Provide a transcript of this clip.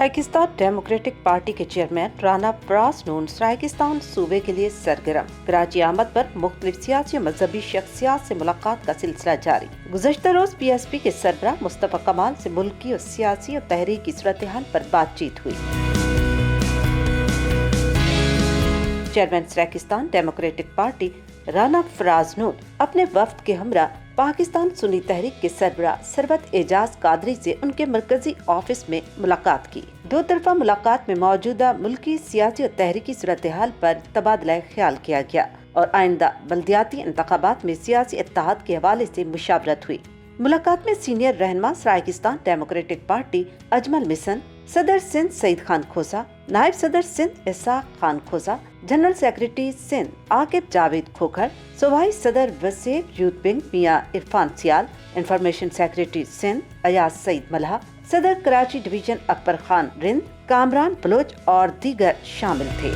सराइकिस्तान democratic party के chairman Rana Faraz नून सराइकिस्तान सूबे के लिए सरगर्म। कराची आमद पर मुख्तलिफ सियासी और मजहबी शख्सियात से मुलाकात का सिलसिला जारी। गुज़श्ता रोज PSP के सरबराह मुस्तफा कमाल से मुल्की और सियासी और तहरीकी सूरत हाल पर बातचीत हुई। Chairman Saraikistan democratic party Rana Faraz Noon अपने वफ्द के हमरा पाकिस्तान सुन्नी तहरीक के सरबराह सरबत एजाज कादरी से उनके मरकजी ऑफिस में मुलाकात की। दो तरफा मुलाकात में मौजूदा मुल्की सियासी और तहरीकी सूरत हाल पर तबादला ख्याल किया गया और आइंदा बल्दियाती इंतखाबात में सियासी इत्तेहाद के हवाले से मुशावरत हुई। मुलाकात में सीनियर रहनुमा सराइकिस्तान डेमोक्रेटिक पार्टी अजमल मिसन, सदर सिंध सईद खान खोसा, नायब सदर सिंध इसाक खान खोसा, जनरल सेक्रेटरी सिंध आकिब जावेद खोखर, सूबाई सदर वसीफ यूथ विंग मियां इरफान सियाल, इंफॉर्मेशन सेक्रेटरी सिंध अयाज सईद मल्हा, सदर कराची डिवीजन अकबर खान रिंद, कामरान बलोच और दीगर शामिल थे।